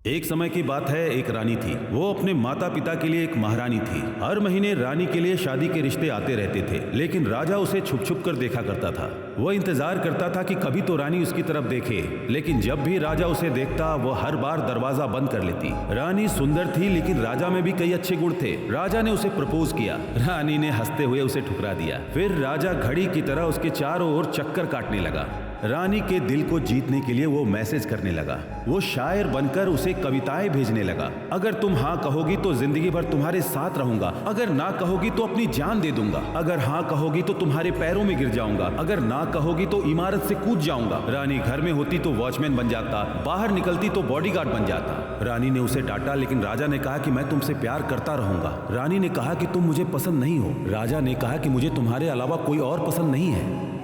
एक समय की बात है, एक रानी थी। वो अपने माता पिता के लिए एक महारानी थी। हर महीने रानी के लिए शादी के रिश्ते आते रहते थे, लेकिन राजा उसे छुप छुप कर देखा करता था। वह इंतजार करता था कि कभी तो रानी उसकी तरफ देखे, लेकिन जब भी राजा उसे देखता वो हर बार दरवाजा बंद कर लेती। रानी सुंदर थी, लेकिन राजा में भी कई अच्छे गुण थे। राजा ने उसे प्रपोज किया। रानी ने हंसते हुए उसे ठुकरा दिया। फिर राजा घड़ी की तरह उसके चारों ओर चक्कर काटने लगा। रानी के दिल को जीतने के लिए वो मैसेज करने लगा। वो शायर बनकर उसे कविताएं भेजने लगा। अगर तुम हाँ कहोगी तो जिंदगी भर तुम्हारे साथ रहूंगा, अगर ना कहोगी तो अपनी जान दे दूंगा, अगर हाँ कहोगी तो तुम्हारे पैरों में गिर जाऊंगा, अगर ना कहोगी तो इमारत से कूद जाऊंगा। रानी घर में होती तो वॉचमैन बन जाता, बाहर निकलती तो बॉडीगार्ड बन जाता। रानी ने उसे डांटा, लेकिन राजा ने कहा कि मैं तुमसे प्यार करता रहूंगा। रानी ने कहा कि तुम मुझे पसंद नहीं हो। राजा ने कहा कि मुझे तुम्हारे अलावा कोई और पसंद नहीं है।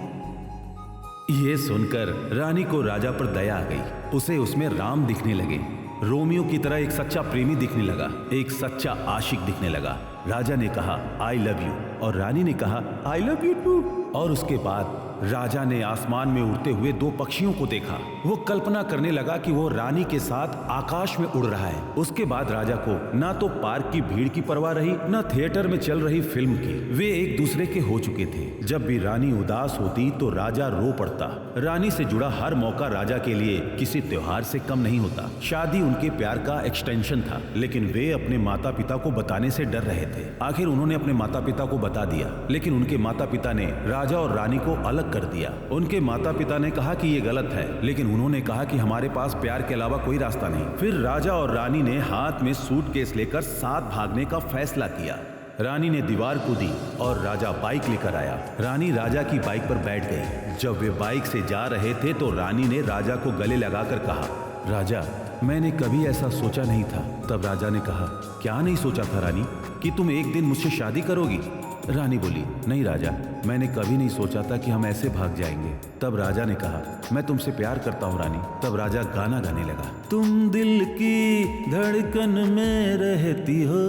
ये सुनकर रानी को राजा पर दया आ गई। उसे उसमें राम दिखने लगे। रोमियो की तरह एक सच्चा प्रेमी दिखने लगा, एक सच्चा आशिक दिखने लगा। राजा ने कहा आई लव यू और रानी ने कहा आई लव यू टू। और उसके बाद राजा ने आसमान में उड़ते हुए दो पक्षियों को देखा। वो कल्पना करने लगा कि वो रानी के साथ आकाश में उड़ रहा है। उसके बाद राजा को ना तो पार्क की भीड़ की परवाह रही, ना थिएटर में चल रही फिल्म की। वे एक दूसरे के हो चुके थे। जब भी रानी उदास होती तो राजा रो पड़ता। रानी से जुड़ा हर मौका राजा के लिए किसी त्योहार से कम नहीं होता। शादी उनके प्यार का एक्सटेंशन था, लेकिन वे अपने माता पिता को बताने से डर रहे थे। आखिर उन्होंने अपने माता पिता को बता दिया, लेकिन उनके माता पिता ने राजा और रानी को अलग कर दिया। उनके माता पिता ने कहा कि ये गलत है, लेकिन उन्होंने कहा कि हमारे पास प्यार के अलावा कोई रास्ता नहीं। फिर राजा और रानी ने हाथ में सूटकेस लेकर साथ भागने का फैसला किया। रानी ने दीवार कूदी और राजा बाइक लेकर आया। रानी राजा की बाइक पर बैठ गई। जब वे बाइक से जा रहे थे तो रानी ने राजा को गले लगाकर कहा, राजा मैंने कभी ऐसा सोचा नहीं था। तब राजा ने कहा, क्या नहीं सोचा था रानी, कि तुम एक दिन मुझसे शादी करोगी? रानी बोली, नहीं राजा, मैंने कभी नहीं सोचा था कि हम ऐसे भाग जाएंगे। तब राजा ने कहा, मैं तुमसे प्यार करता हूँ रानी। तब राजा गाना गाने लगा, तुम दिल की धड़कन में रहती हो।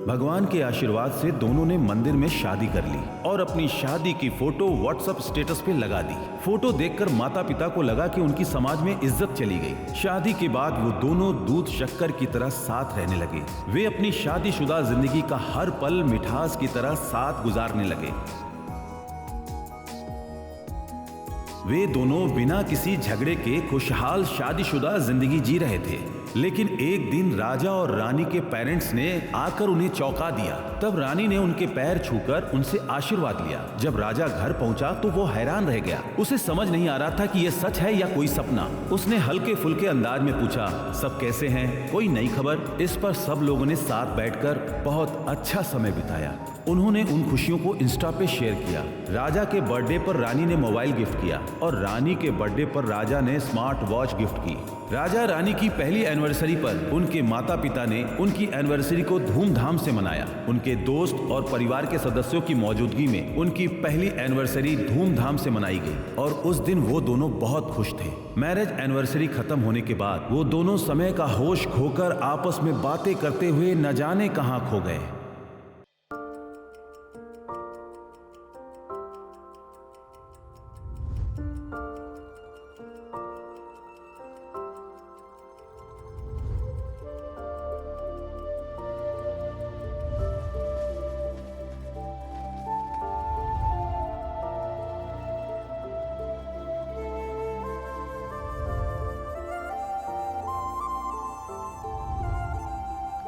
भगवान के आशीर्वाद से दोनों ने मंदिर में शादी कर ली और अपनी शादी की फोटो व्हाट्सएप स्टेटस पे लगा दी। फोटो देखकर माता पिता को लगा कि उनकी समाज में इज्जत चली गई। शादी के बाद वो दोनों दूध शक्कर की तरह साथ रहने लगे। वे अपनी शादीशुदा जिंदगी का हर पल मिठास की तरह साथ गुजारने लगे। वे दोनों बिना किसी झगड़े के खुशहाल शादीशुदा जिंदगी जी रहे थे। लेकिन एक दिन राजा और रानी के पेरेंट्स ने आकर उन्हें चौंका दिया। तब रानी ने उनके पैर छूकर उनसे आशीर्वाद लिया। जब राजा घर पहुंचा तो वो हैरान रह गया। उसे समझ नहीं आ रहा था कि यह सच है या कोई सपना। उसने हल्के फुल्के अंदाज में पूछा, सब कैसे हैं, कोई नई खबर? इस पर सब लोगों ने साथ बैठकर बहुत अच्छा समय बिताया। उन्होंने उन खुशियों को इंस्टा पे शेयर किया। राजा के बर्थडे पर रानी ने मोबाइल गिफ्ट किया और रानी के बर्थडे पर राजा ने स्मार्ट वॉच गिफ्ट की। राजा रानी की पहली एनिवर्सरी पर उनके माता पिता ने उनकी एनिवर्सरी को धूमधाम से मनाया। उनके दोस्त और परिवार के सदस्यों की मौजूदगी में उनकी पहली एनिवर्सरी धूमधाम से मनाई गई और उस दिन वो दोनों बहुत खुश थे। मैरिज एनिवर्सरी खत्म होने के बाद वो दोनों समय का होश खोकर आपस में बातें करते हुए न जाने कहां खो गए।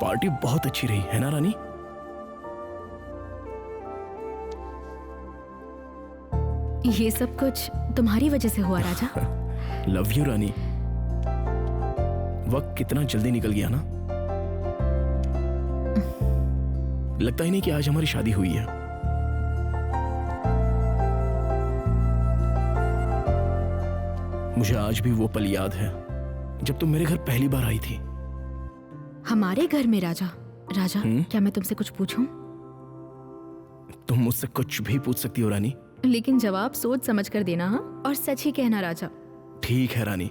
पार्टी बहुत अच्छी रही है ना रानी? ये सब कुछ तुम्हारी वजह से हुआ राजा। लव यू रानी। वक्त कितना जल्दी निकल गया ना। लगता ही नहीं कि आज हमारी शादी हुई है। मुझे आज भी वो पल याद है जब तुम मेरे घर पहली बार आई थी। हमारे घर में राजा? राजा क्या मैं तुमसे कुछ पूछूं? तुम मुझसे कुछ भी पूछ सकती हो रानी, लेकिन जवाब सोच समझ कर देना, हाँ? और सच ही कहना राजा। ठीक है रानी।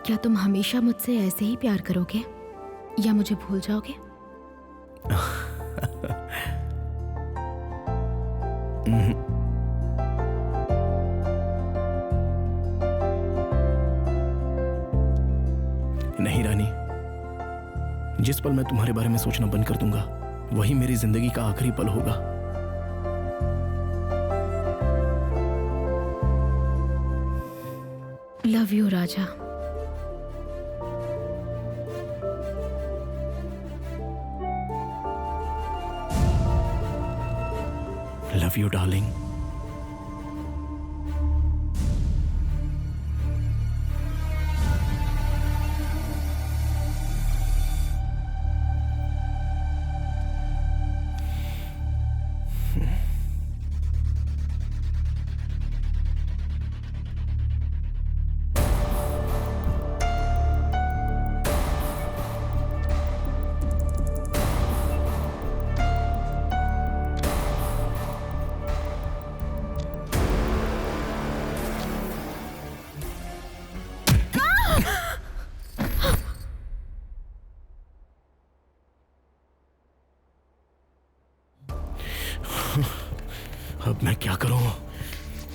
क्या तुम हमेशा मुझसे ऐसे ही प्यार करोगे या मुझे भूल जाओगे? नहीं रानी, जिस पल मैं तुम्हारे बारे में सोचना बंद कर दूंगा वही मेरी जिंदगी का आखिरी पल होगा। Love you Raja. Love you darling. अब मैं क्या करूं?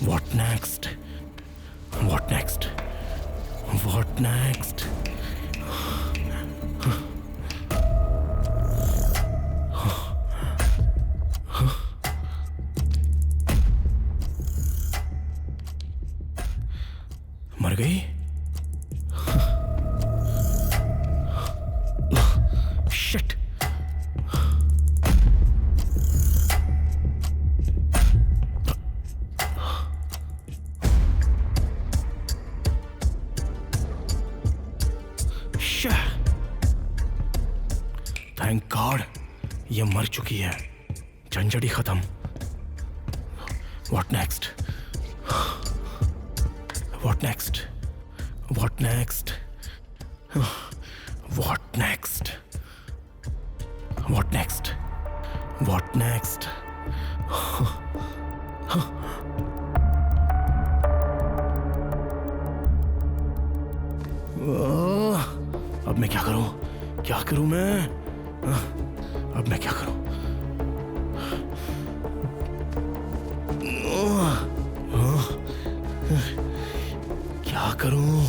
What next? What next? What next? मर गई? Shit! थैंक गॉड ये मर चुकी है, झंझट ही खत्म। What next? What next? What next? What next? What next? What next? अब मैं क्या करूं? क्या करूं मैं? अब मैं क्या करूं? क्या करूं?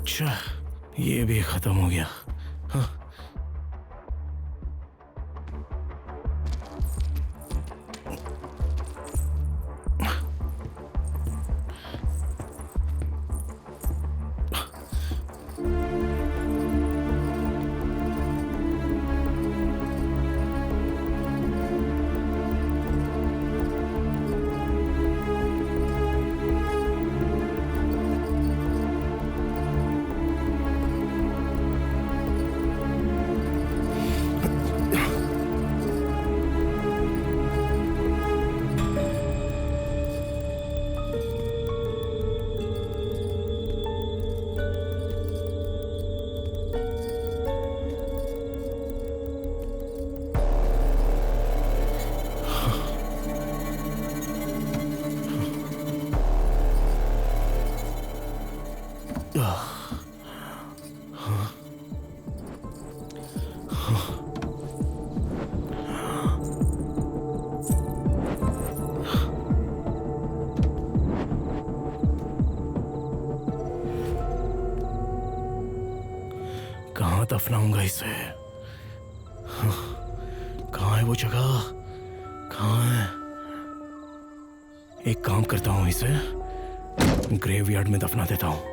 अच्छा, ये भी खत्म हो गया। हाँ। कहाँ दफनाऊंगा इसे? कहाँ है वो जगह? कहाँ है? एक काम करता हूँ, इसे ग्रेवयार्ड में दफना देता हूँ।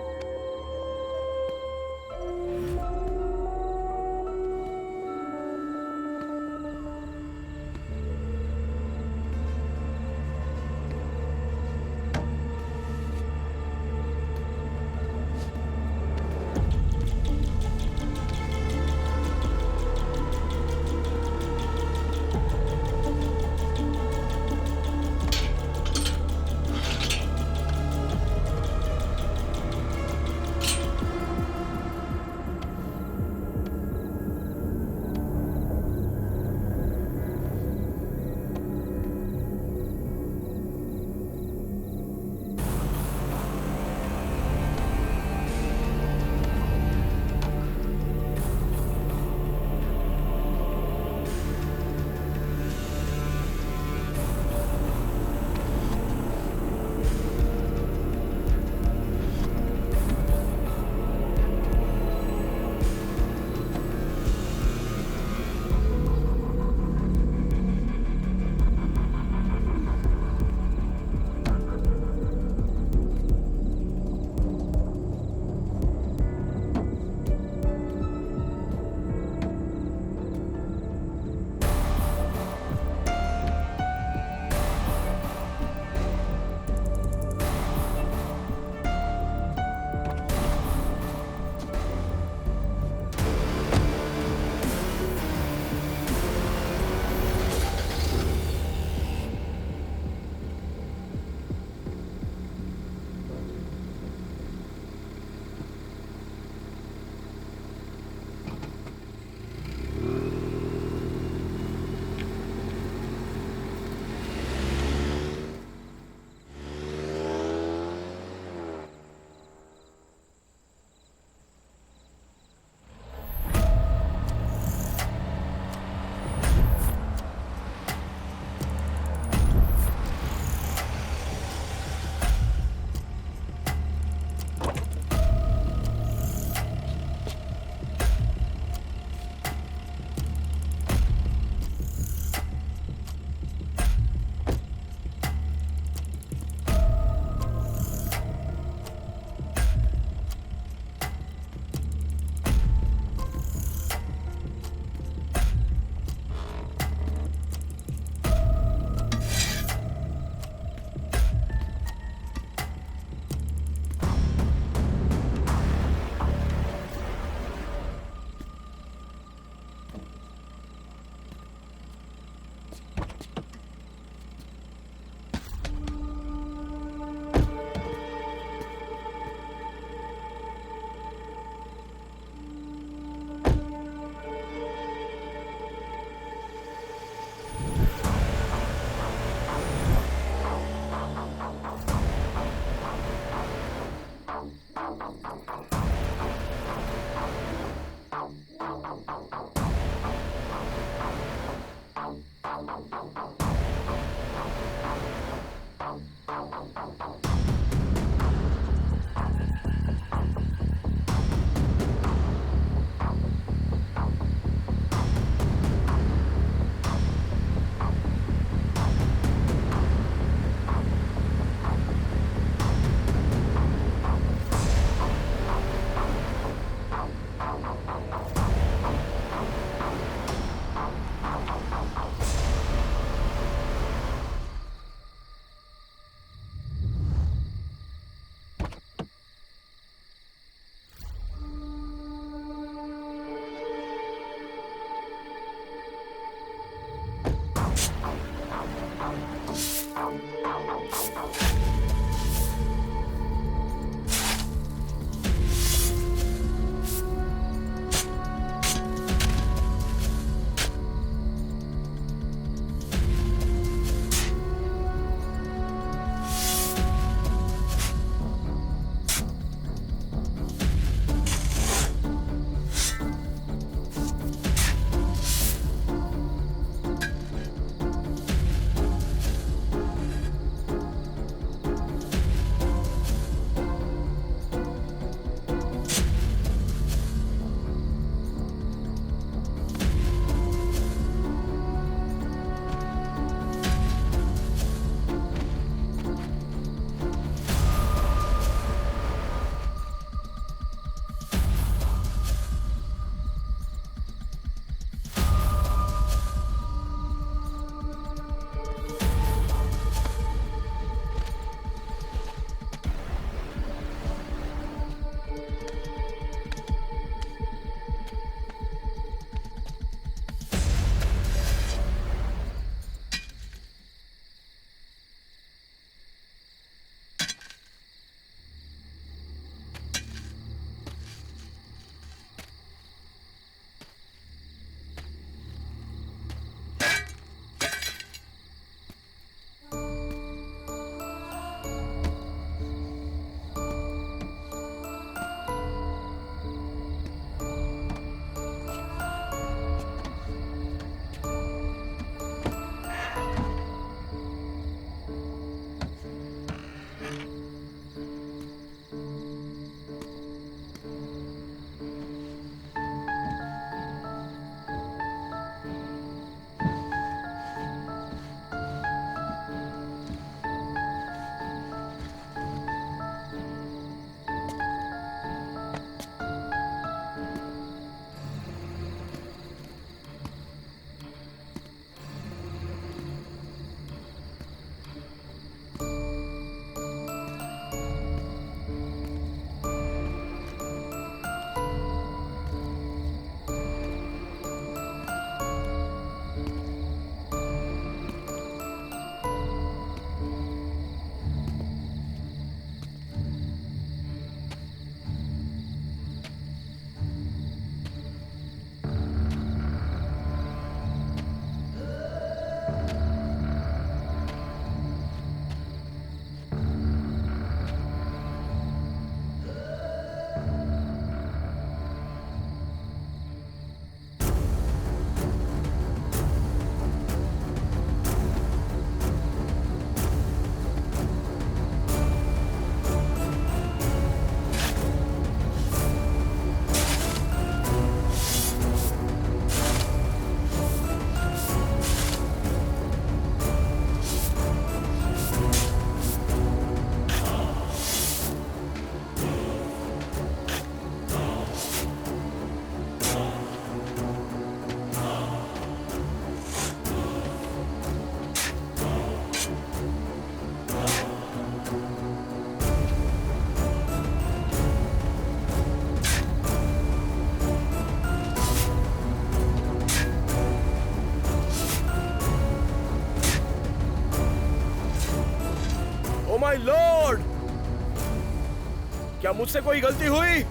क्या मुझसे कोई गलती हुई?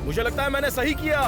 मुझे लगता है मैंने सही किया।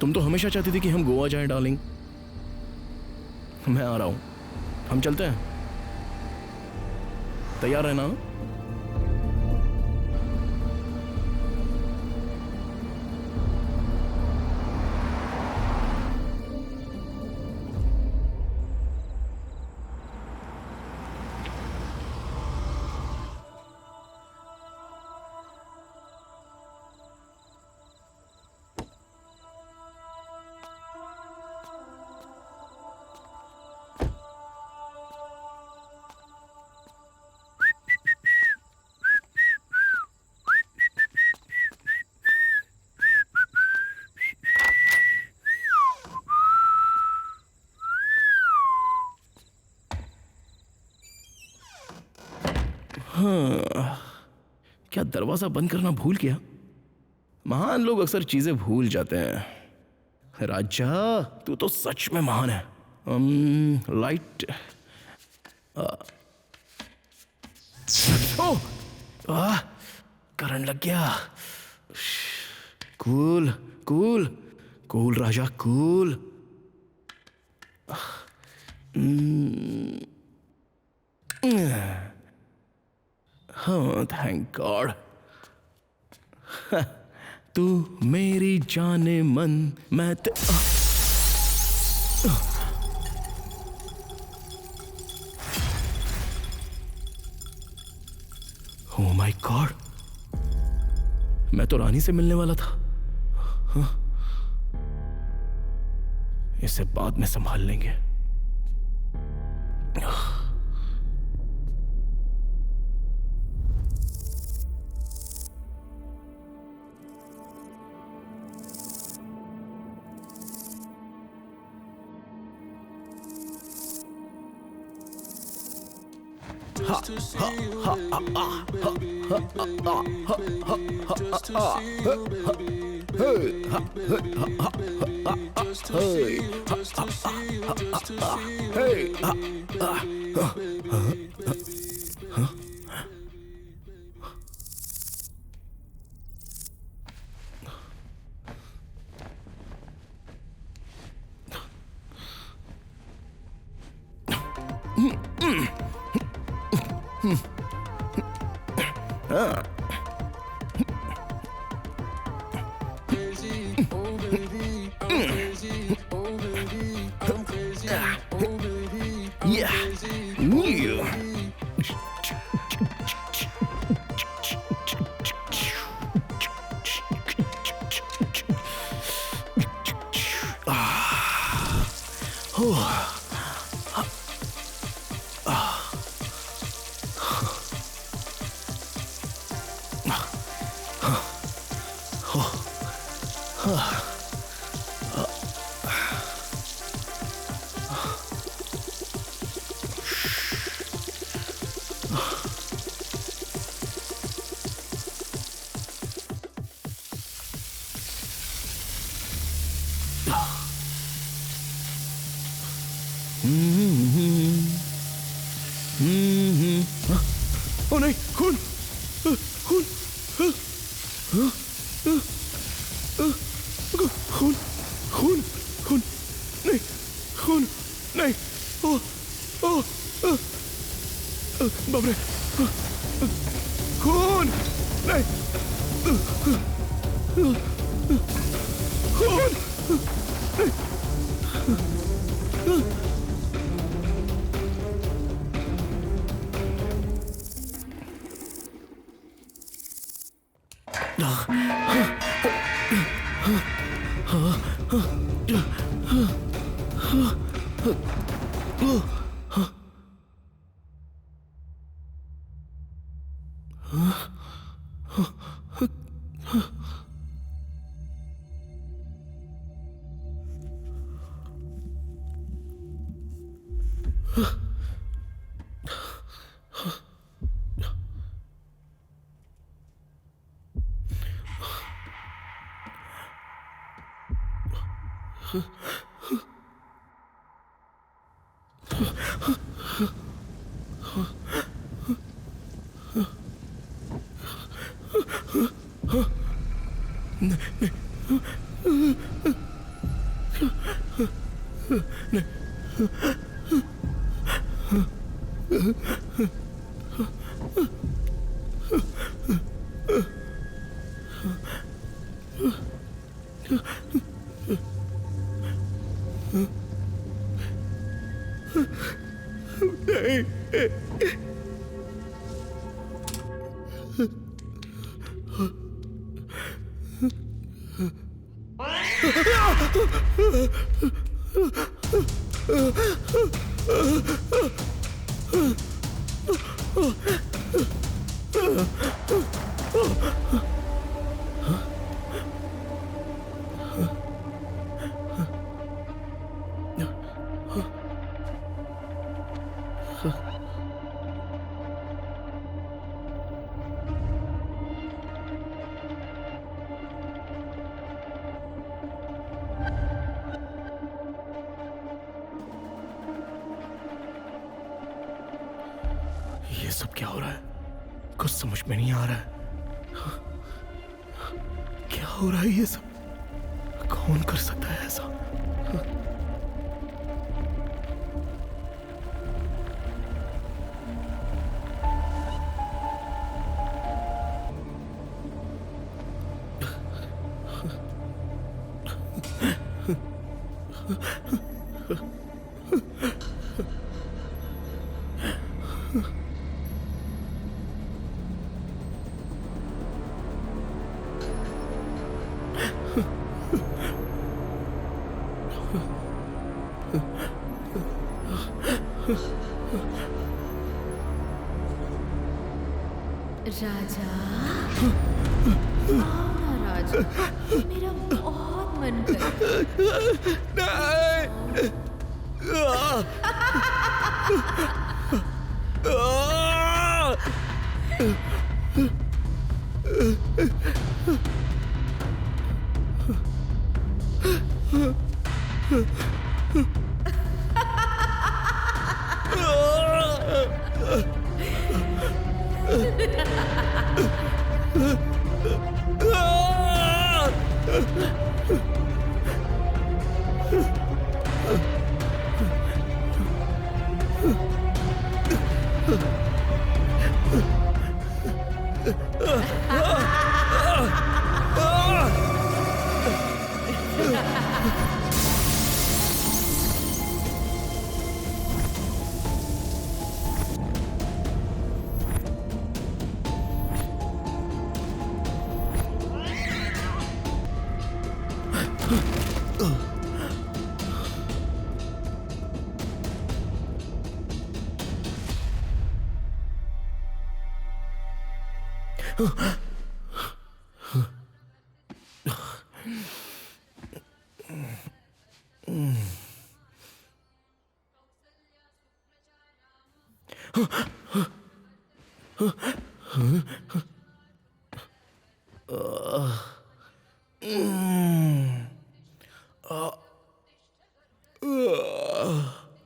तुम तो हमेशा चाहती थी कि हम गोवा जाएं डार्लिंग। मैं आ रहा हूं, हम चलते हैं। तैयार है ना? क्या दरवाजा बंद करना भूल गया? महान लोग अक्सर चीजें भूल जाते हैं। राजा तू तो सच में महान है। लाइट करंट लग गया। कूल कूल कूल राजा कूल। हाँ थैंक गॉड। तू मेरी जाने मन मैं ओह माय गॉड, मैं तो रानी से मिलने वाला था। हाँ? इसे बाद में संभाल लेंगे। हाँ। Yeah. Yeah. ओ नहीं, खून, खून, खून, खून, खून, नहीं, खून, नहीं, ओ, ओ, बाप रे, खून, नहीं, खून, ये सब क्या हो रहा है? कुछ समझ में नहीं आ रहा है। क्या हो रहा है ये सब? कौन कर सकता है ऐसा? राजा, आओ ना राजा, मेरा बहुत मन कर।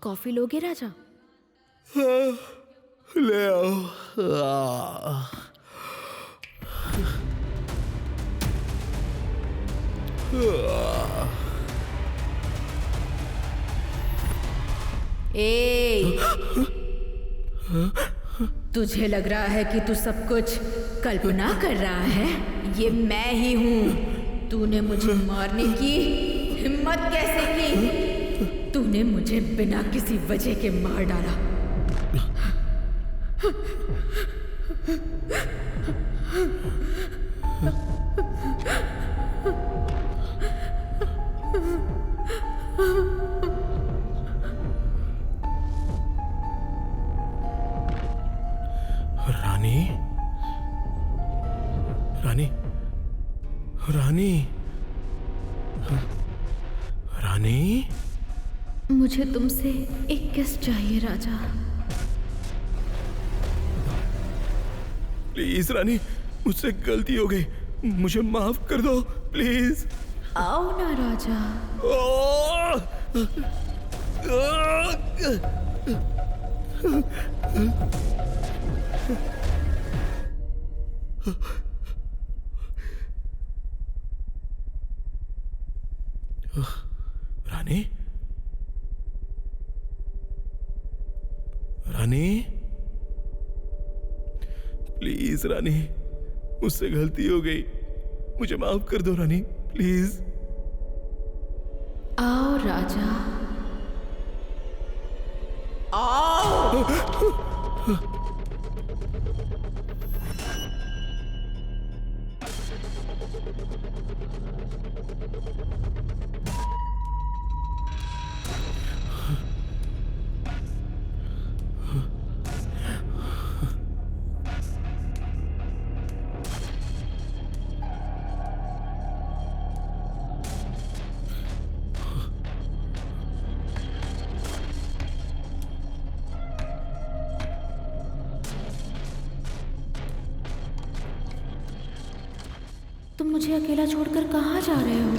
कॉफी लोगे राजा? ले आओ। ए, तुझे लग रहा है कि तू सब कुछ कल्पना कर रहा है? ये मैं ही हूँ। तूने मुझे मारने की हिम्मत कैसे की? तूने मुझे बिना किसी वजह के मार डाला। रानी, रानी, रानी, रानी, मुझे तुमसे एक किस चाहिए राजा। प्लीज रानी, मुझसे गलती हो गई, मुझे माफ कर दो प्लीज। आओ ना राजा। रानी, रानी, प्लीज रानी, मुझसे गलती हो गई, मुझे माफ कर दो रानी, प्लीज। आओ राजा, आओ। तुम मुझे अकेला छोड़कर कहाँ जा रहे हो?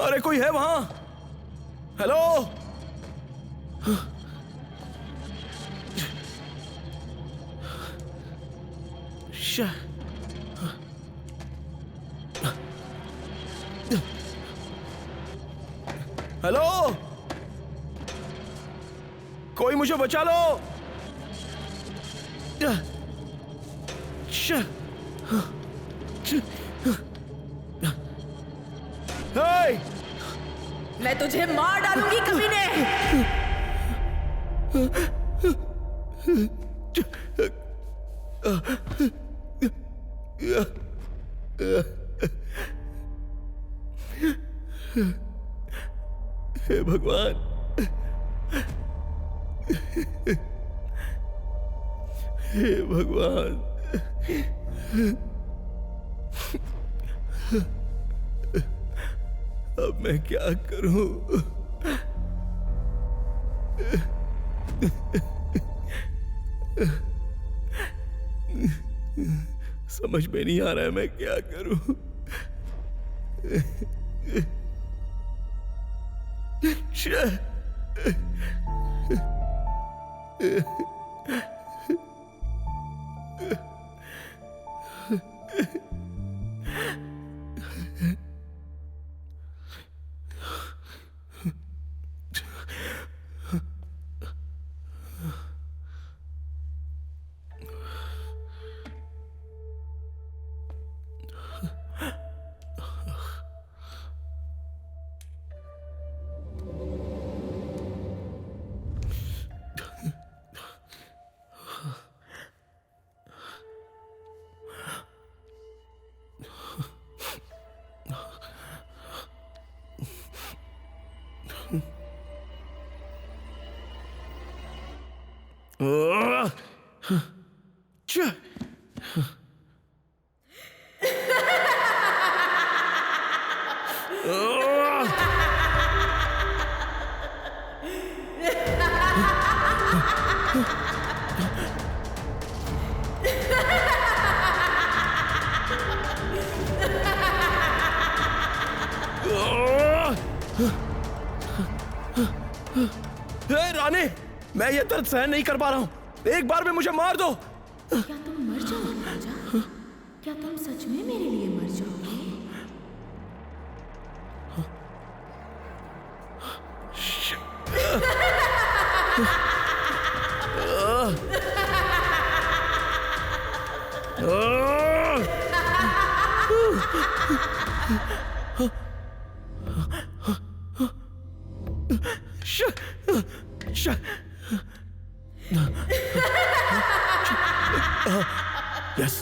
अरे कोई है वहां? हेलो? हेलो? कोई मुझे बचा लो। हे! मैं तुझे मार डालूंगी कमीने। हे भगवान, हे भगवान, अब मैं क्या करूं? समझ में नहीं आ रहा है मैं क्या करूं। रानी, मैं ये दर्द सहन नहीं कर पा रहा हूं, एक बार में मुझे मार दो। क्या तुम मर जाओगे राजा? क्या तुम सच में मेरे लिए मर जाओगे? यस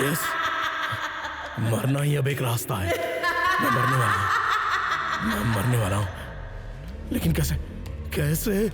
यस, मरना ही अब एक रास्ता है। मैं मरने वाला हूं, लेकिन कैसे कैसे?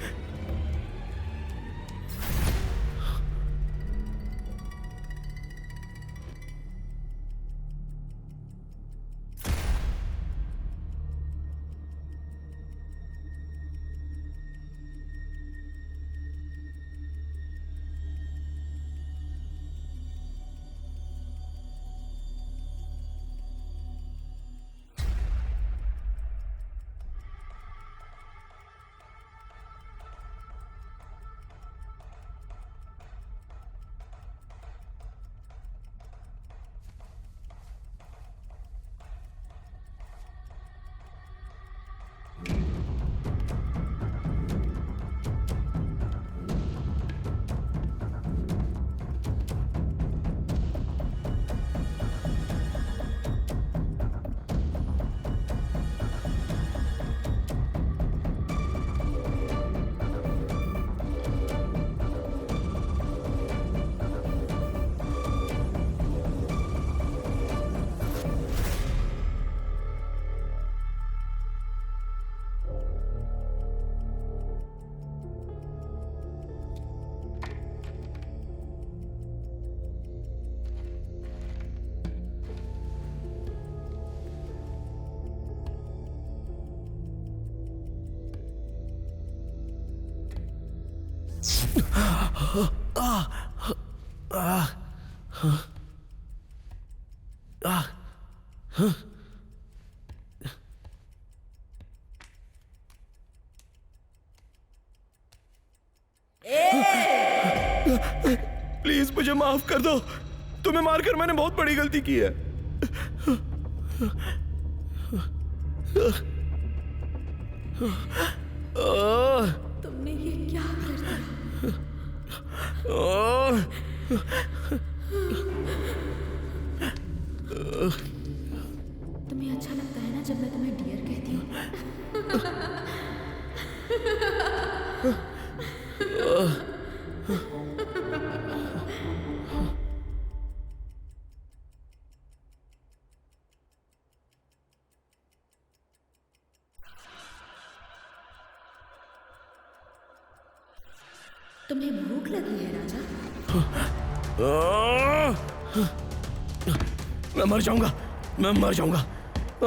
प्लीज मुझे माफ कर दो, तुम्हें मारकर मैंने बहुत बड़ी गलती की है। तुमने ये क्या कर दिया? तुम्हें अच्छा लगता है ना जब मैं तुम्हें डियर कहती हूँ? तुम्हें भूख लगी है राजा? मैं मर जाऊंगा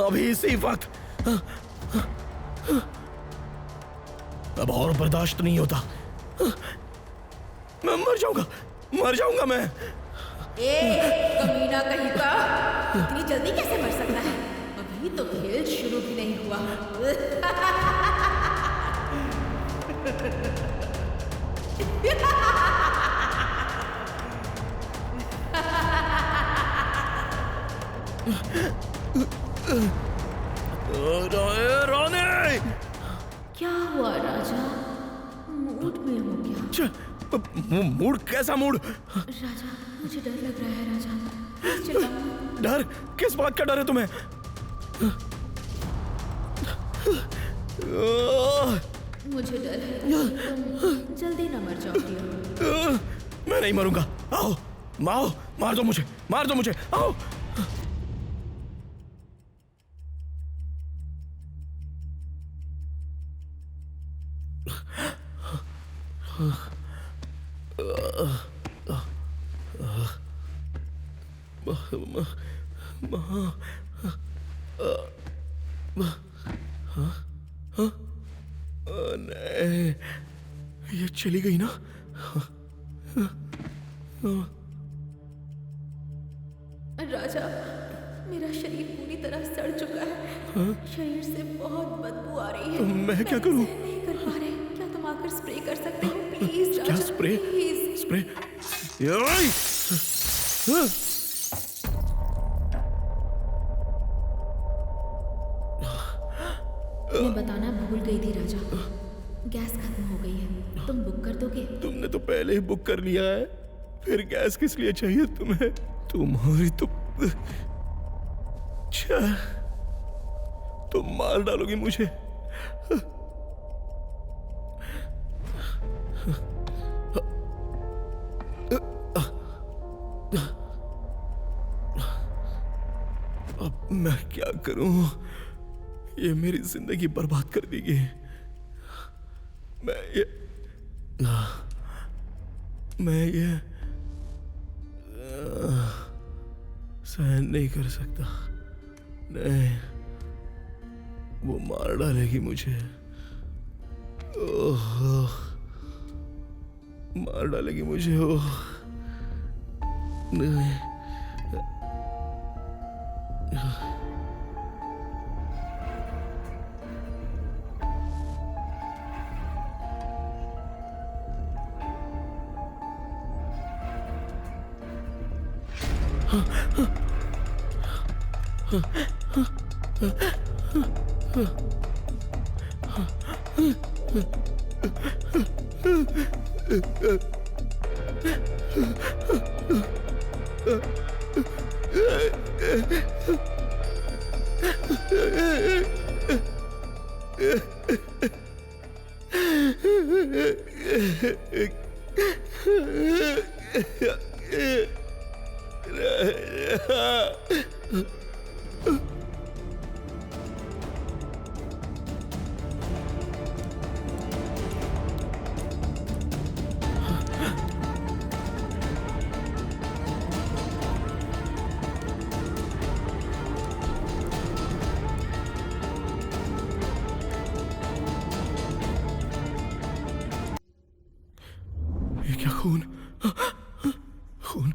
अभी इसी वक्त। अब और बर्दाश्त नहीं होता, मैं मर जाऊंगा मैं। कमीना कहीं का, इतनी जल्दी कैसे मर सकता है? अभी तो खेल शुरू भी नहीं हुआ। रानी! क्या हुआ राजा? मूड में हो क्या? मूड? कैसा मूड? राजा, मुझे डर लग रहा है राजा। चिल्लाओ मत। डर? किस बात का डर है तुम्हें? मुझे डर है कि तुम जल्दी न मर जाओगे। मैं नहीं मरूंगा। आओ, आओ, मार दो मुझे, मार दो मुझे, आओ। नहीं, ये चली गई ना? राजा, मेरा शरीर पूरी तरह सड़ चुका है। शरीर से बहुत बदबू आ रही है। मैं क्या करूं? सहन नहीं कर पा रहे। क्या तुम आकर स्प्रे कर सकते हो प्लीज? क्या राजा, स्प्रे? प्लीज। स्प्रे? मैं बताना भूल गई थी राजा, गैस खत्म हो गई है। तुम बुक कर दोगे? तुमने तो पहले ही बुक कर लिया है, फिर गैस किस लिए चाहिए तुम्हें? तुम्हारी तो अच्छा, तुम मार डालोगी मुझे। अब मैं क्या करूं? ये मेरी जिंदगी बर्बाद कर देगी। मैं ये सहन नहीं कर सकता। नहीं, वो मार डालेगी मुझे। ओह, मार डालेगी मुझे। ओह नहीं। ये क्या खून? खून?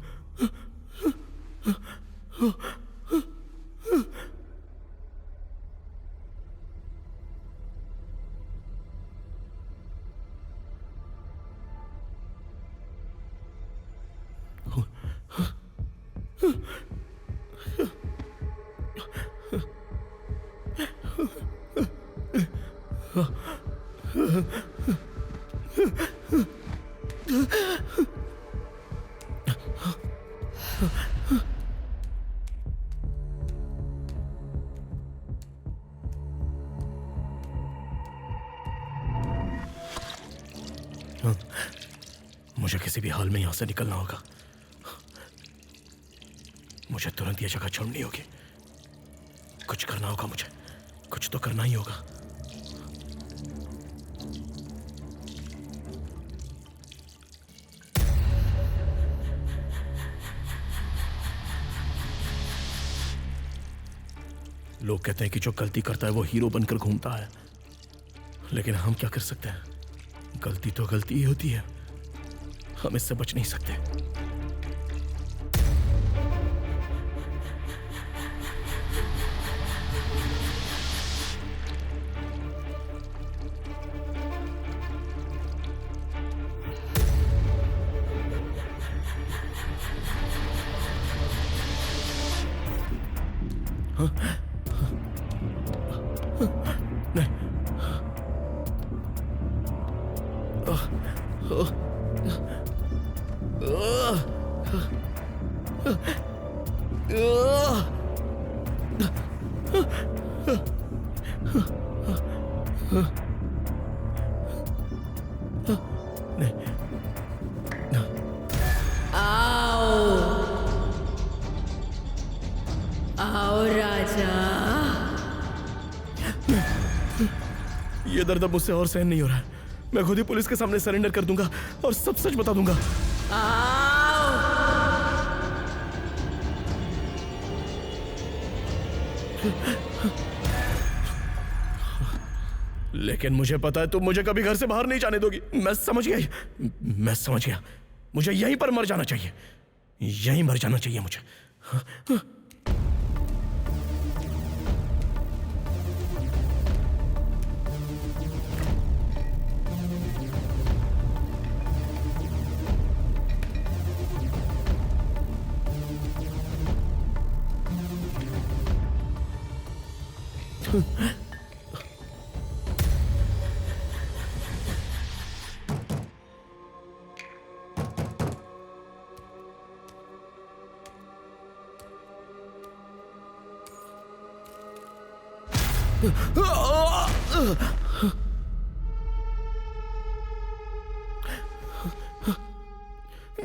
मुझे किसी भी हाल में यहां से निकलना होगा। मुझे तुरंत ये जगह छोड़नी होगी। कुछ करना होगा मुझे, कुछ तो करना ही होगा। लोग कहते हैं कि जो गलती करता है वो हीरो बनकर घूमता है, लेकिन हम क्या कर सकते हैं? गलती तो गलती ही होती है, हम इससे बच नहीं सकते। आओ राजा। ये दर्द अब मुझसे और सहन नहीं हो रहा है। मैं खुद ही पुलिस के सामने सरेंडर कर दूंगा और सब सच बता दूंगा। आओ। लेकिन मुझे पता है तुम मुझे कभी घर से बाहर नहीं जाने दोगी। मैं समझ गया। मुझे यहीं पर मर जाना चाहिए। यहीं मर जाना चाहिए मुझे।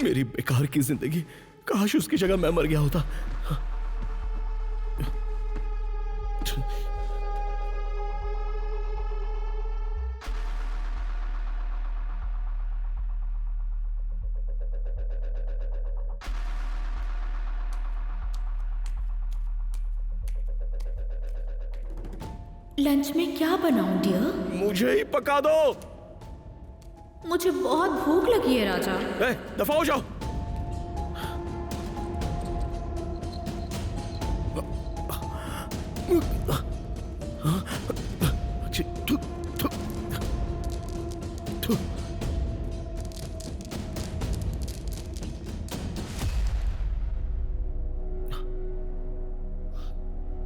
मेरी बेकार की जिंदगी, काश उसकी जगह मैं मर गया होता। लंच में क्या बनाऊं डियर? मुझे ही पका दो। मुझे बहुत भूख लगी है राजा। दफा हो जाओ।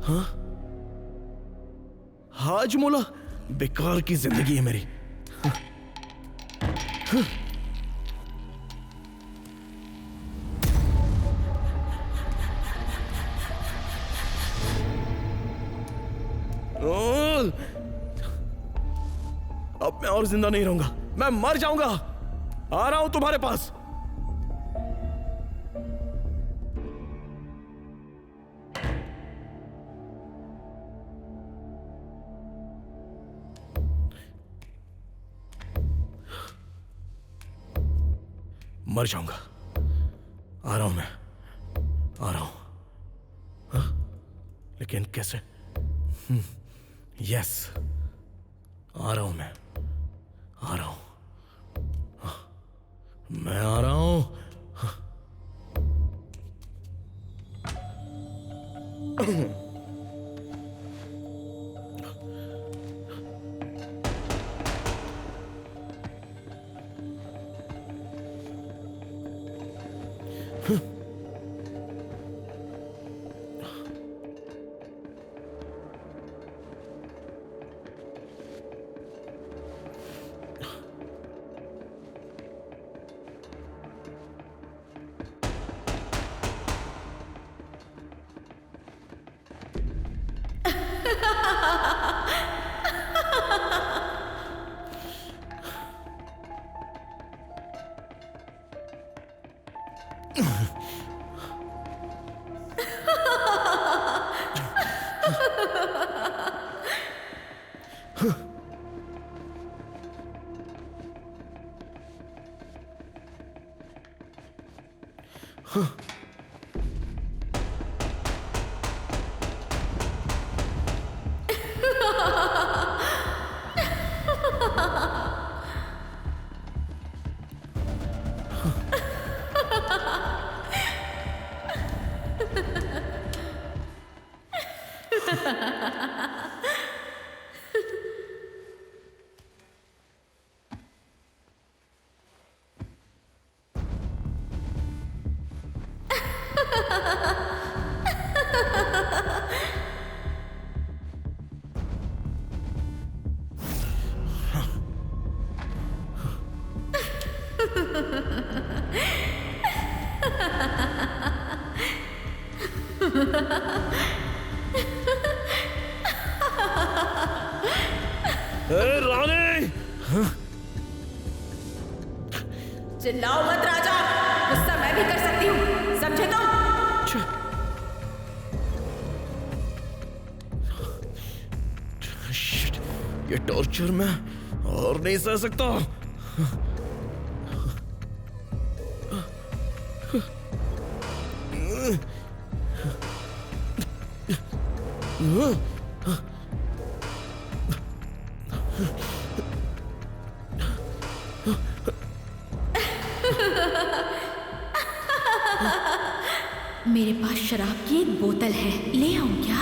हाँ, हाजमोला, बेकार की जिंदगी है मेरी। अब मैं और जिंदा नहीं रहूंगा, मैं मर जाऊंगा। आ रहा हूं तुम्हारे पास। मर जाऊंगा। आ रहा हूं मैं, आ रहा हूं। हाँ? लेकिन कैसे? यस, आ रहा हूं मैं, आ रहा हूं। हाँ, मैं आ रहा हूं। हाँ। रानी! चिल्लाओ मत राजा, गुस्सा मैं भी कर सकती हूँ, समझे तुम? शिट, ये टॉर्चर मैं और नहीं सह सकता। मेरे पास शराब की एक बोतल है, ले आऊं क्या?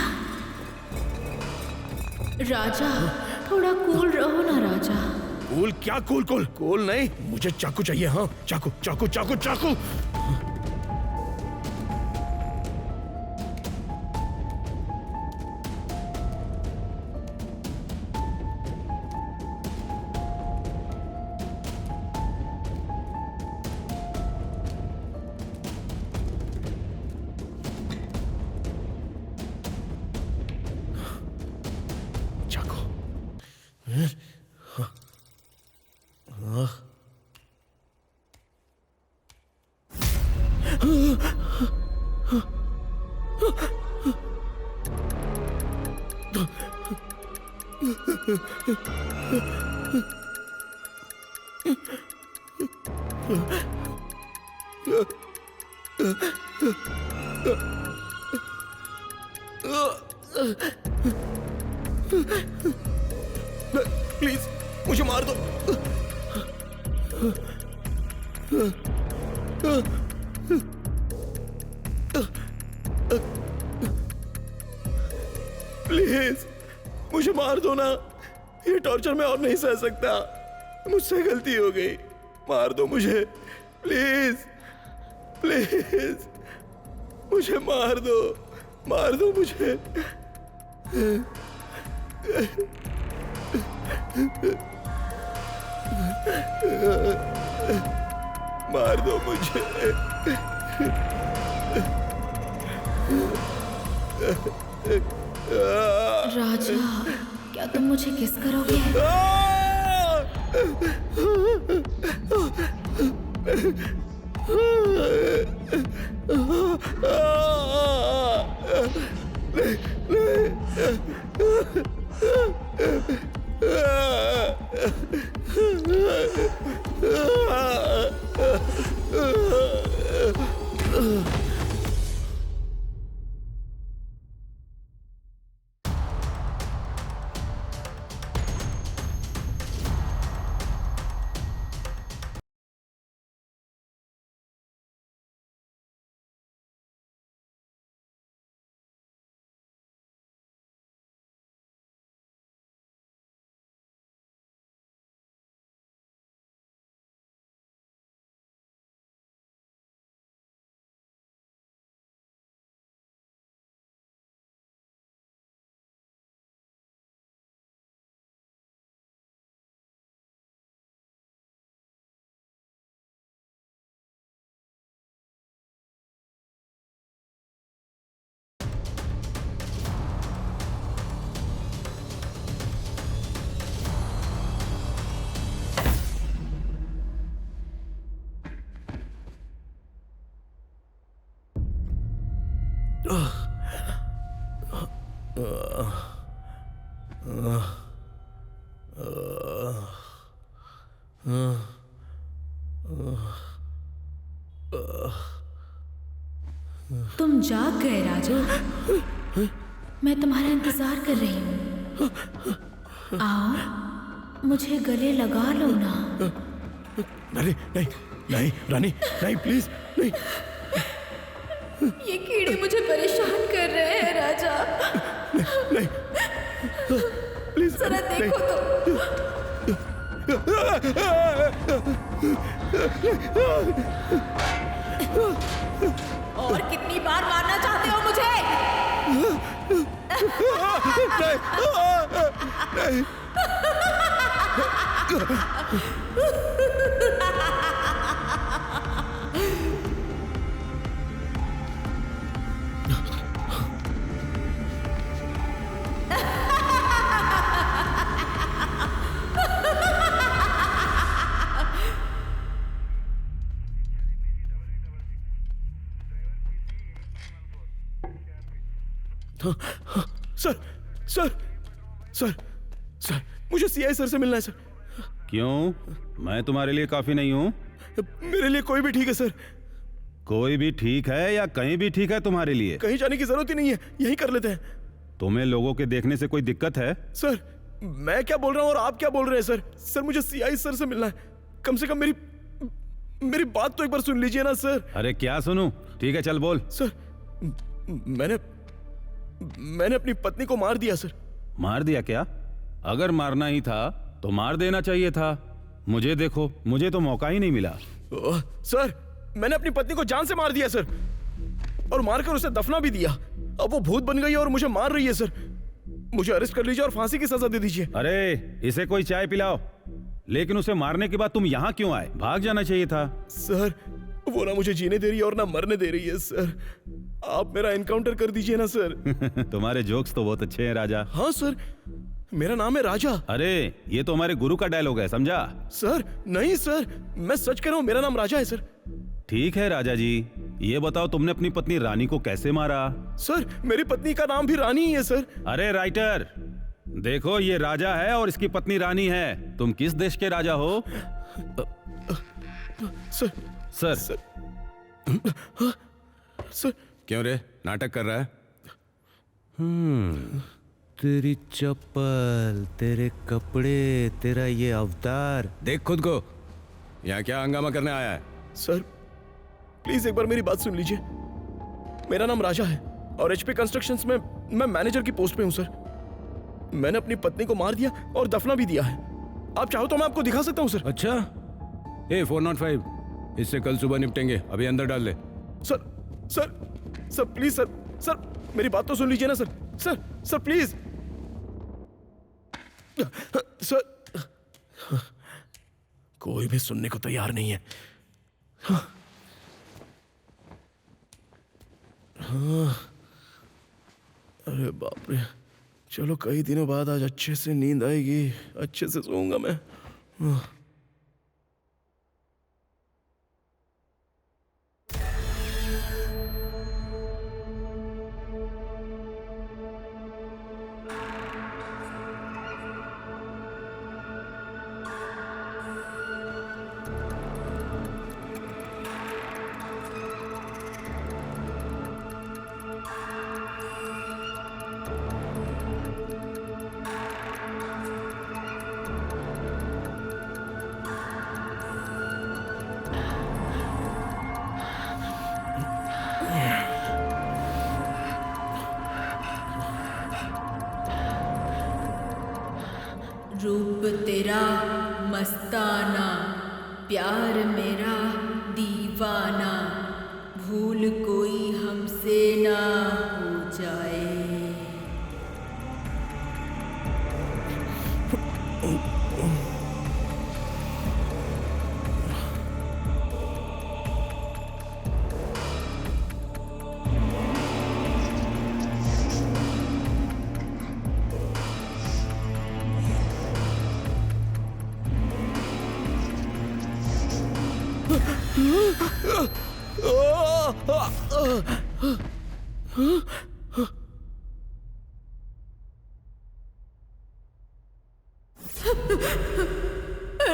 राजा थोड़ा कूल रहो ना राजा। कूल क्या? कूल कूल कूल नहीं, मुझे चाकू चाहिए। हाँ, चाकू चाकू चाकू चाकू। प्लीज मुझे मार दो। प्लीज मुझे मार दो ना, ये टॉर्चर मैं और नहीं सह सकता। मुझसे गलती हो गई, मार दो मुझे प्लीज प्लीज। मुझे मार दो मुझे। मार दो मुझे। राजा क्या तुम मुझे किस करोगे? तुम जाग गए राजा, मैं तुम्हारा इंतजार कर रही हूँ। आओ मुझे गले लगा लो ना। नहीं नहीं नहीं रानी, नहीं प्लीज नहीं। ये कीड़े मुझे परेशान कर रहे हैं राजा। नहीं प्लीज जरा देखो तो। और कितनी बार मारना चाहते हो मुझे? नहीं। सर सर सर सर मुझे सीआई सर से मिलना है सर। क्यों? मैं तुम्हारे लिए काफी नहीं हूँ? मेरे लिए कोई भी ठीक है सर। कोई भी ठीक है या कहीं भी ठीक है तुम्हारे लिए? कहीं जाने की जरूरत ही नहीं है, यहीं कर लेते हैं। तुम्हें लोगों के देखने से कोई दिक्कत है? सर मैं क्या बोल रहा हूँ और आप क्या बोल रहे हैं सर? सर मुझे सीआई सर से मिलना है। कम से कम मेरी बात तो एक बार सुन लीजिए ना सर। अरे क्या सुनूं? ठीक है चल बोल। सर मैंने अपनी पत्नी को मार दिया सर। मार दिया क्या? अगर मारना ही था तो मार देना चाहिए था। मुझे देखो, मुझे तो मौका ही नहीं मिला। सर मैंने अपनी पत्नी को जान से मार दिया सर, और मारकर उसे दफना भी दिया। अब वो भूत बन गई और मुझे मार रही है सर। मुझे अरेस्ट कर लीजिए और फांसी की सजा दे दीजिए। अरे इसे कोई चाय पिलाओ। लेकिन उसे मारने के बाद तुम यहाँ क्यों आए? भाग जाना चाहिए था। सर वो ना मुझे जीने दे रही है और ना मरने दे रही है सर। आप मेरा एनकाउंटर कर दीजिए ना सर। तुम्हारे जोक्स तो बहुत अच्छे हैं राजा। हाँ सर, मेरा नाम है राजा। अरे ये तो हमारे गुरु का डायलॉग है, समझा? सर नहीं सर, मैं सच कह रहा हूँ, मेरा नाम राजा है सर। ठीक है राजा जी, ये बताओ तुमने अपनी पत्नी रानी को कैसे मारा? सर मेरी पत्नी का नाम भी रानी ही है सर। अरे राइटर, देखो ये राजा है और इसकी पत्नी रानी है। तुम किस देश के राजा हो? सर सर सर सर क्यों रे, नाटक कर रहा है? तेरी चप्पल, तेरे कपड़े, तेरा ये अवतार। देख खुद को, यहाँ क्या हंगामा करने आया है? सर प्लीज एक बार मेरी बात सुन लीजिए। मेरा नाम राजा है और एचपी कंस्ट्रक्शंस में मैं मैनेजर की पोस्ट पे हूँ सर। मैंने अपनी पत्नी को मार दिया और दफना भी दिया है। आप चाहो तो मैं आपको दिखा सकता हूँ सर। अच्छा, ए 405, इससे कल सुबह निपटेंगे, अभी अंदर डाल ले। Sir sir sir please sir, sir मेरी बात तो सुन लीजिए ना sir. Sir sir please sir. कोई भी सुनने को तैयार नहीं है। अरे बाप रे, चलो कई दिनों बाद आज अच्छे से नींद आएगी, अच्छे से सोऊंगा मैं। रूप तेरा मस्ताना, प्यार मेरा दीवाना, भूल कोई हमसे ना हो जाए।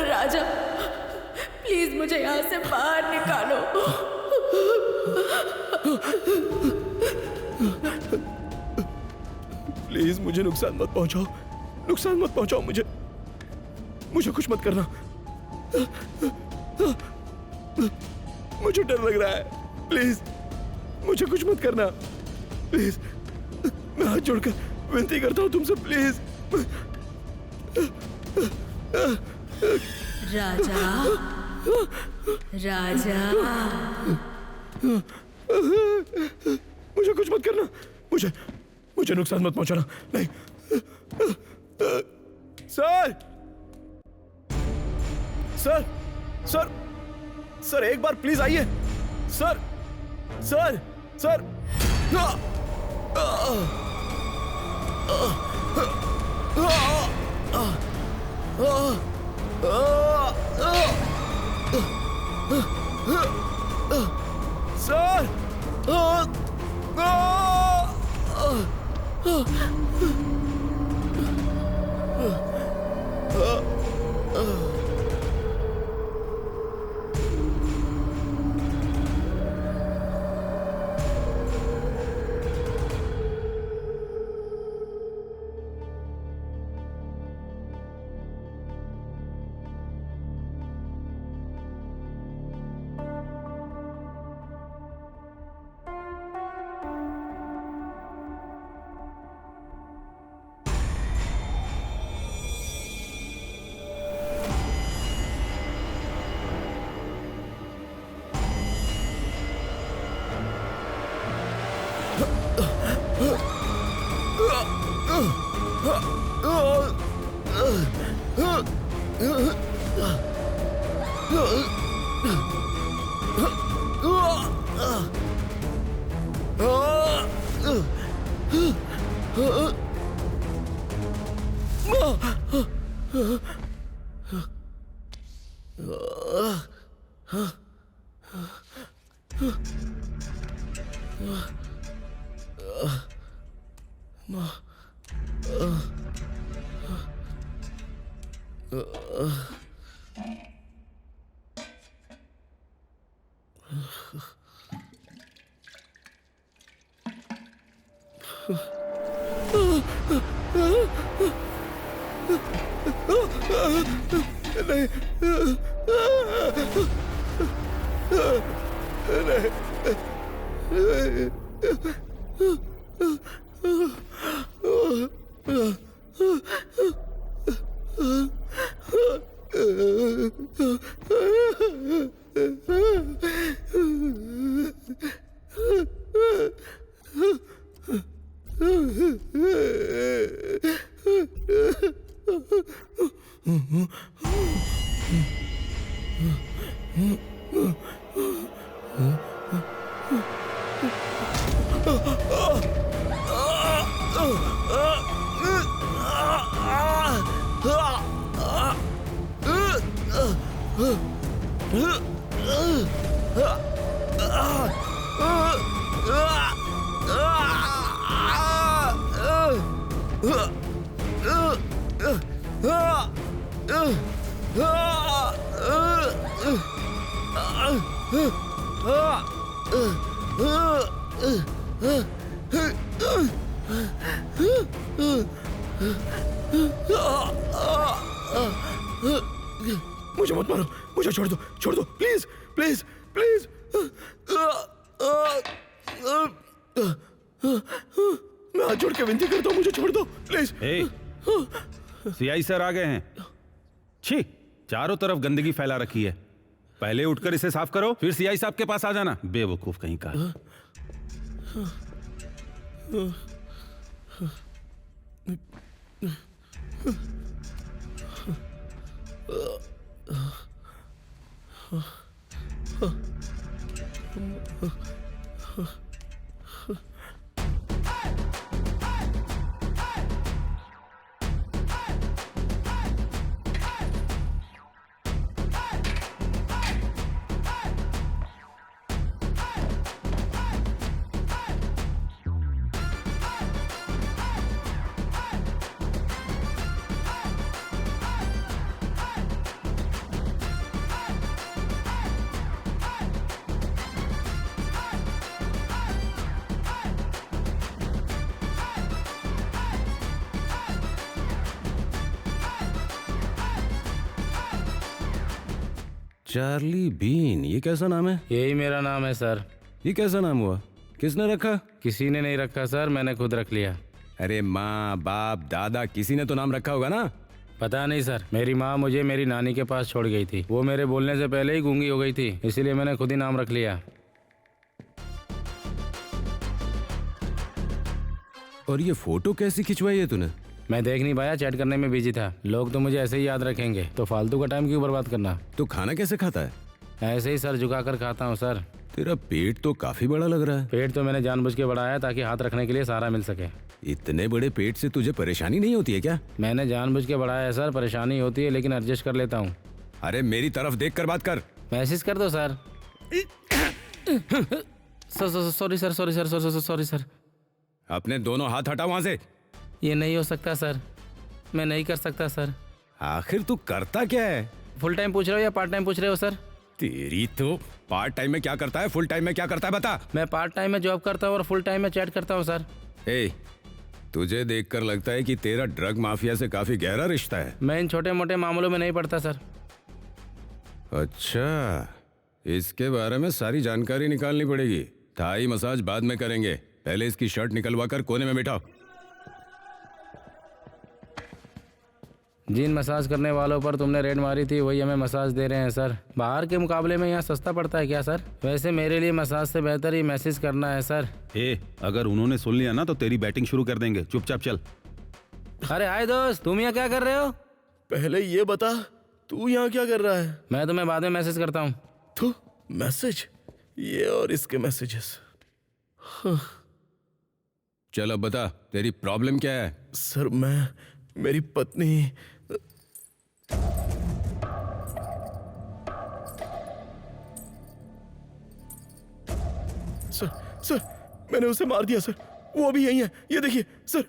राजा प्लीज मुझे यहाँ से बाहर निकालो। प्लीज मुझे नुकसान मत पहुंचाओ, नुकसान मत पहुंचाओ मुझे कुछ मत करना। मुझे डर लग रहा है, प्लीज मुझे कुछ मत करना। प्लीज मैं हाथ जोड़कर विनती करता हूँ तुमसे, प्लीज। राजा राजा मुझे कुछ मत करना, मुझे नुकसान मत पहुंचाना। नहीं सर सर सर सर एक बार प्लीज आइए सर। सर सर सर मुझे मत मारो, मुझे छोड़ दो प्लीज प्लीज प्लीज। मैं हाथ जोड़ के विनती करता हूँ, मुझे छोड़ दो प्लीज। सीआई सर आ गए हैं। छी, चारों तरफ गंदगी फैला रखी है। पहले उठकर इसे साफ करो, फिर सीआई साहब के पास आ जाना। बेवकूफ कहीं का। चार्ली बीन, ये कैसा नाम है? यही मेरा नाम है सर। ये कैसा नाम हुआ? किसने रखा? किसी ने नहीं रखा सर, मैंने खुद रख लिया। अरे माँ बाप दादा किसी ने तो नाम रखा होगा ना? पता नहीं सर, मेरी माँ मुझे मेरी नानी के पास छोड़ गई थी। वो मेरे बोलने से पहले ही गूंगी हो गई थी, इसीलिए मैंने खुद ही नाम रख लिया। और ये फोटो कैसी खिंचवाई है तूने? मैं देख नहीं पाया, चैट करने में बिजी था। लोग तो मुझे ऐसे ही याद रखेंगे, तो फालतू का टाइम क्यों बर्बाद करना। तो खाना कैसे खाता है? ऐसे ही सर, झुका कर खाता हूँ सर। तेरा पेट तो काफी बड़ा लग रहा है। पेट तो मैंने जानबूझ के बढ़ाया ताकि हाथ रखने के लिए सहारा मिल सके। इतने बड़े पेट से तुझे परेशानी नहीं होती है क्या? मैंने जानबूझ के बढ़ाया है सर, परेशानी होती है लेकिन एडजस्ट कर लेता हूँ। अरे मेरी तरफ देख कर बात कर। मैसेज कर दो sir. Sorry sir, sorry sir, sorry sir. अपने दोनों हाथ हटा वहां से। ये नहीं हो सकता सर, मैं नहीं कर सकता सर। आखिर तू करता क्या है? फुल टाइम पूछ रहे हो या पार्ट टाइम पूछ रहे हो सर? तेरी तो पार्ट टाइम में क्या करता है, फुल टाइम में क्या करता है, बता। मैं पार्ट टाइम में जॉब करता हूँ और फुल टाइम में चैट करता हूँ सर। ए, तुझे देखकर लगता है कि तेरा ड्रग माफिया से काफी गहरा रिश्ता है। मैं इन छोटे मोटे मामलों में नहीं पड़ता सर। अच्छा, इसके बारे में सारी जानकारी निकालनी पड़ेगी। थाई मसाज बाद में करेंगे, पहले इसकी शर्ट निकलवा कर कोने में बैठाओ। जिन मसाज करने वालों पर तुमने रेड मारी थी वही हमें मसाज दे रहे हैं सर। बाहर के मुकाबले में यहाँ सस्ता पड़ता है क्या सर? वैसे मेरे लिए मसाज से बेहतर ही मैसेज करना है सर। अगर उन्होंने सुन लिया ना तो तेरी बैटिंग शुरू कर देंगे। चुपचाप चल। अरे हाय दोस्त, तुम यहाँ क्या कर रहे हो? पहले ये बता, तू यहाँ क्या कर रहा है? मैं तुम्हें बाद में मैसेज करता हूँ। तो मैसेज, ये और इसके मैसेजेस। चल अब बता, तेरी प्रॉब्लम क्या है? सर मेरी पत्नी सर मैंने उसे मार दिया सर। वो अभी यही है, ये देखिए सर।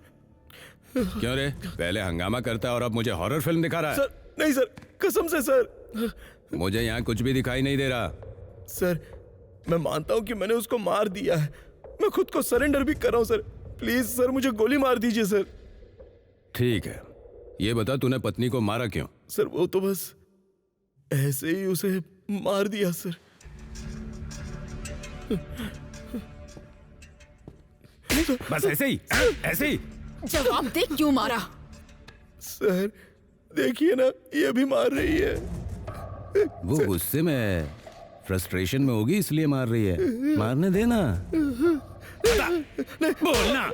क्यों रे, पहले हंगामा करता और अब मुझे हॉरर फिल्म दिखा रहा है? सर नहीं सर, कसम से सर। मुझे यहाँ कुछ भी दिखाई नहीं दे रहा। सर मैं मानता हूँ कि मैंने उसको मार दिया है, मैं खुद को सरेंडर भी कर रहा हूँ सर। प्लीज सर मुझे गोली मार दीजिए सर। ठीक है, ये बता तूने पत्नी को मारा क्यों? सर वो तो बस ऐसे ही उसे मार दिया सर। बस ऐसे ही, ऐसे ही? जवाब दे, क्यों मारा? सर देखिए ना, ये भी मार रही है। वो गुस्से में, फ्रस्ट्रेशन में होगी इसलिए मार रही है। मारने देना। बोलना।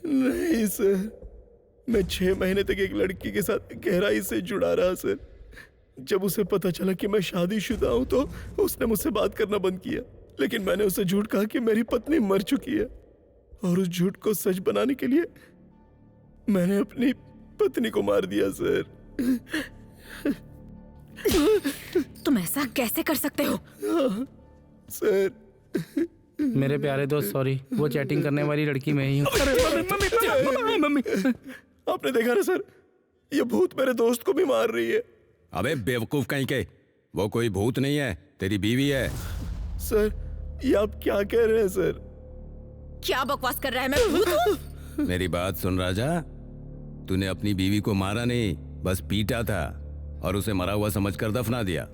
नहीं सर, मैं 6 महीने तक एक लड़की के साथ गहराई से जुड़ा रहा सर। जब उसे पता चला कि मैं शादीशुदा हूं तो उसने मुझसे बात करना बंद किया। लेकिन मैंने उसे झूठ कहा कि मेरी पत्नी मर चुकी है, और उस झूठ को सच बनाने के लिए मैंने अपनी पत्नी को मार दिया सर। तुम ऐसा कैसे कर सकते हो? सर मेरे प्यारे दोस्त सॉरी, वो चैटिंग करने वाली लड़की मैं ही हूँ। मम्मी आपने देखा ना सर, ये भूत मेरे दोस्त को भी मार रही है। अबे बेवकूफ कहीं के, वो कोई भूत नहीं है, तेरी बीवी है। सर ये आप क्या कह रहे हैं सर? क्या बकवास कर रहा है, मैं भूत हूँ? मेरी बात सुन राजा, तूने अपनी बीवी को मारा नहीं, बस पीटा था और उसे मरा हुआ समझकर दफना दिया।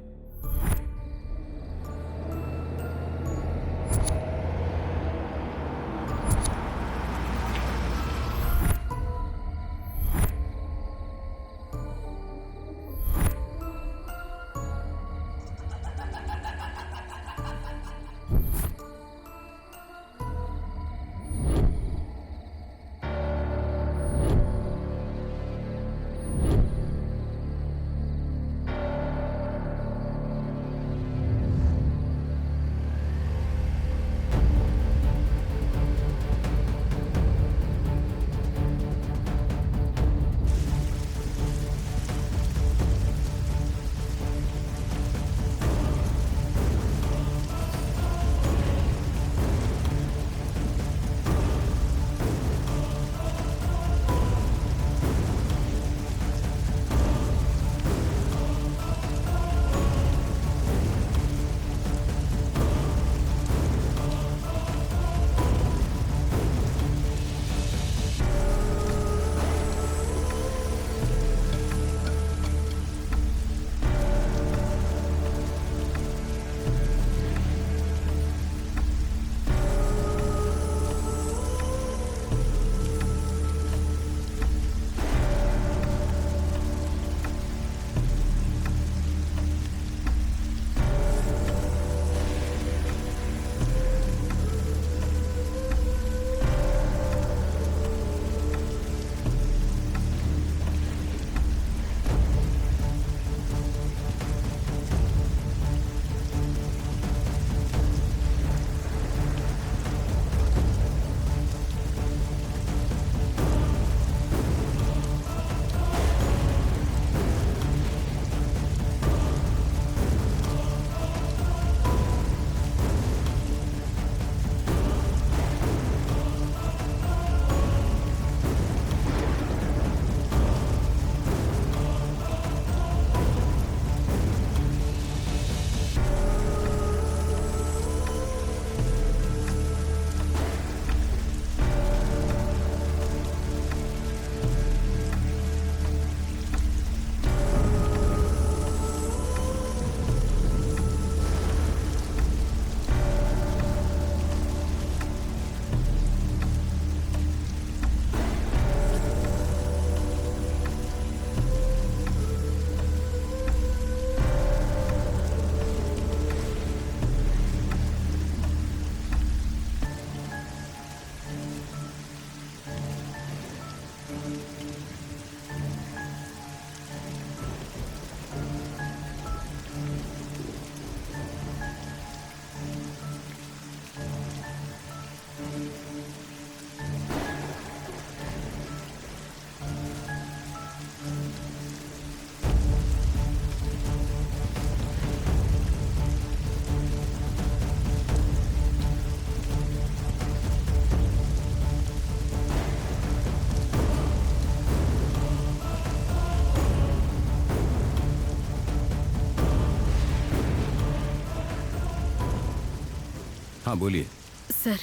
हाँ बोलिए। सर,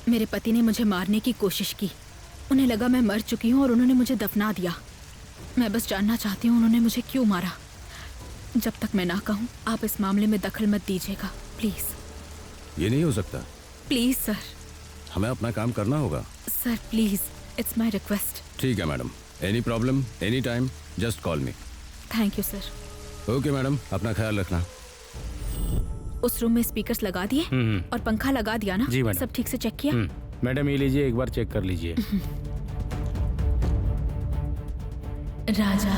मेरे पति ने मुझे मारने की कोशिश की। उन्हें लगा मैं मर चुकी हूँ और उन्होंने मुझे दफना दिया। मैं बस जानना चाहती हूँ उन्होंने मुझे क्यों मारा। जब तक मैं ना कहूँ आप इस मामले में दखल मत दीजिएगा, प्लीज। ये नहीं हो सकता। Please sir. हमें अपना काम करना होगा। Sir please, it's my request. ठीक है madam, any problem any time just call me. Thank you sir. Okay madam, अपना ख्याल रखना। उस रूम में स्पीकर्स लगा दिए और पंखा लगा दिया ना? जी मैडम। सब ठीक से चेक किया? मैडम ये लीजिए, एक बार चेक कर लीजिए। राजा,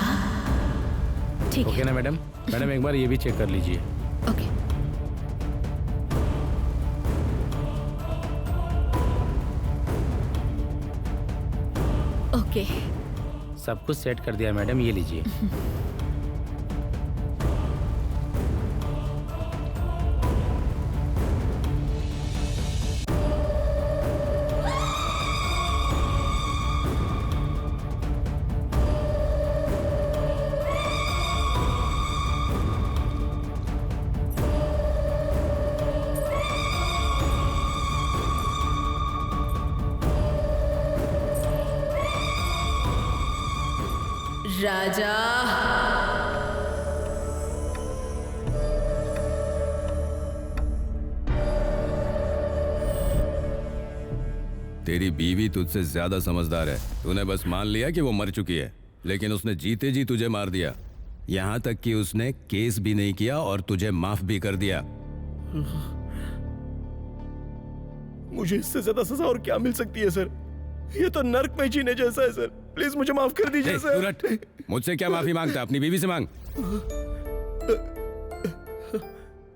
ठीक ओके है। ना मैडम? मैडम एक बार ये भी चेक कर लीजिए। ओके। ओके। सब कुछ सेट कर दिया मैडम, ये लीजिए। राजा, तेरी बीवी तुझसे ज्यादा समझदार है। तूने बस मान लिया कि वो मर चुकी है, लेकिन उसने जीते जी तुझे मार दिया। यहाँ तक कि उसने केस भी नहीं किया और तुझे माफ भी कर दिया। मुझे इससे ज्यादा सजा और क्या मिल सकती है सर? ये तो नर्क में जीने जैसा है सर। प्लीज मुझे माफ कर दीजिए ए, सर। तू रट। मुझसे क्या माफी मांगता, अपनी बीवी से मांग।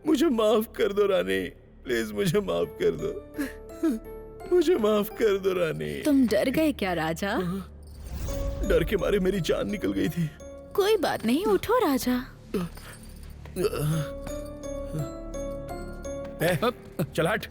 मुझे माफ कर दो रानी, प्लीज मुझे माफ कर दो। मुझे माफ कर दो रानी। तुम डर गए क्या राजा? डर के मारे मेरी जान निकल गई थी। कोई बात नहीं, उठो राजा। चल हट।